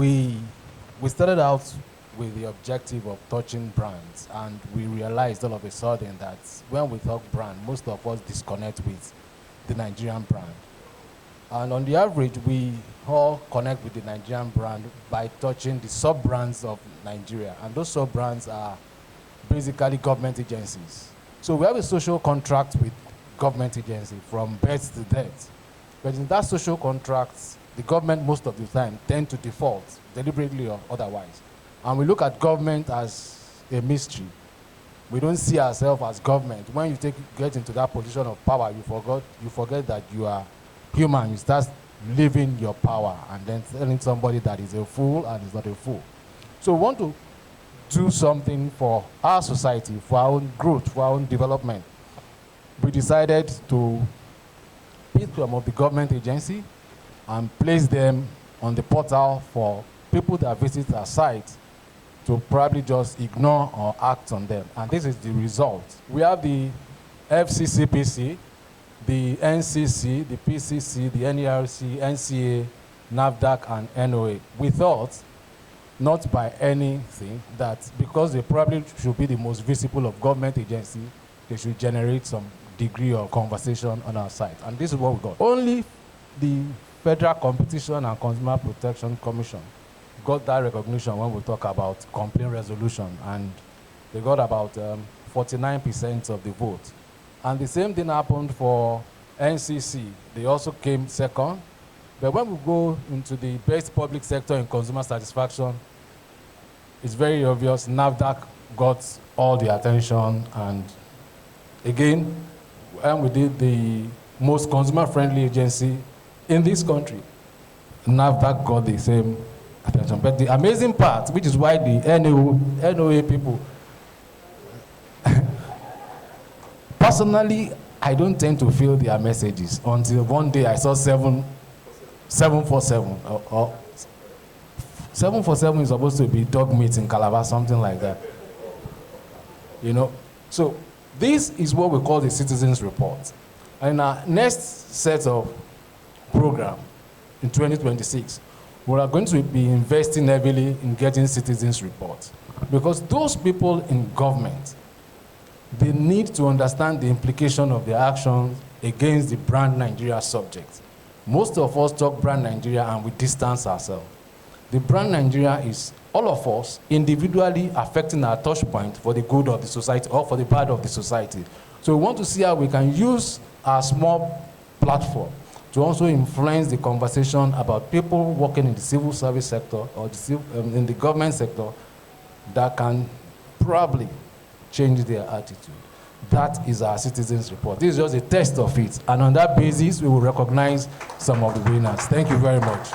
We started out with the objective of touching brands, and we realized all of a sudden that when we talk brand, most of us disconnect with the Nigerian brand. And on the average, we all connect with the Nigerian brand by touching the sub-brands of Nigeria. And those sub-brands are basically government agencies. So we have a social contract with government agency from birth to death. But in that social contract, the government most of the time tend to default, deliberately or otherwise. And we look at government as a mystery. We don't see ourselves as government. When you get into that position of power, you forget that you are human. You start living your power and then telling somebody that is a fool and is not a fool. So we want to do something for our society, for our own growth, for our own development. We decided to pick some of the government agency and place them on the portal for people that visit our site to probably just ignore or act on them. And this is the result. We have the FCCPC, the NCC, the PCC, the NERC, NCA, NAFDAC, and NOA. We thought, not by anything, that because they probably should be the most visible of government agencies, they should generate some degree of conversation on our site. And this is what we got. Only the Federal Competition and Consumer Protection Commission got that recognition when we talk about complaint resolution, and they got about 49% of the vote. And the same thing happened for NCC. They also came second. But when we go into the best public sector in consumer satisfaction, it's very obvious NAFDAC got all the attention. And again, when we did the most consumer-friendly agency in this country, NAFDAC got the same attention. But the amazing part, which is why the NOA people, personally, I don't tend to feel their messages until one day I saw 747. Or 747 is supposed to be dog meat in Calabar, something like that. You know? So this is what we call the Citizens Report. And in our next set of program in 2026, we are going to be investing heavily in getting Citizens Reports. Because those people in government, they need to understand the implication of their actions against the brand Nigeria subject. Most of us talk brand Nigeria and we distance ourselves. The brand Nigeria is all of us individually affecting our touch point for the good of the society or for the bad of the society. So we want to see how we can use our small platform to also influence the conversation about people working in the civil service sector or in the government sector that can probably change their attitude. That is our Citizens Report. This is just a test of it. And on that basis, we will recognize some of the winners. Thank you very much.